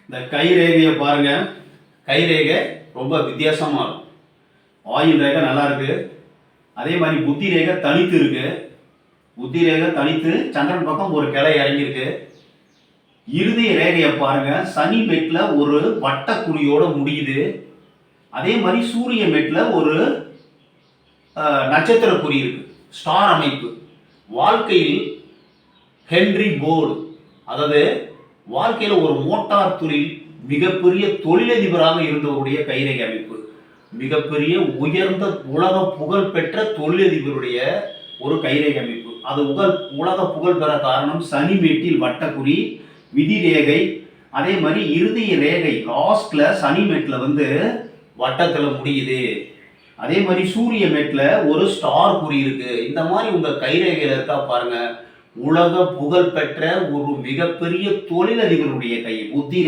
இந்த கை ரேகையை பாருங்க. கை ரேகை ரொம்ப வித்தியாசமா இருக்கும். ஆயுள் ரேகை நல்லா இருக்கு. அதே மாதிரி புத்தி ரேகை தனித்து இருக்கு. புத்தி ரேகை தனித்து சந்திரன் பக்கம் ஒரு கிளை இறங்கியிருக்கு. இறுதி ரேகையை பாருங்க. சனி மெட்ல ஒரு வட்டக்குழியோட முடியுது. அதே மாதிரி சூரிய மெட்ல ஒரு நட்சத்திர குறி இருக்கு, ஸ்டார் அமைப்பு. வாழ்க்கையில் ஹென்றி போர்டு, அதாவது வாழ்க்கையில் ஒரு மோட்டார் தொழில் மிகப்பெரிய தொழிலதிபராக இருந்தவருடைய கைரேகை அமைப்பு. மிகப்பெரிய உயர்ந்த உலக புகழ் பெற்ற தொழிலதிபருடைய ஒரு கைரேகை அமைப்பு. அது உலக புகழ் பெற காரணம் சனி மேட்டில் வட்டக்குறி, விதி ரேகை. அதே மாதிரி இறுதி ரேகை லாஸ்ட்ல சனி மேட்ல வட்டத்துல முடியுது. அதே மாதிரி சூரிய மேட்ல ஒரு ஸ்டார் குறி இருக்கு. இந்த மாதிரி உங்க கைரேகையில இருக்கா பாருங்க. உலக புகழ் பெற்ற ஒரு மிகப்பெரிய தொழிலதிபருடைய கை புத்தி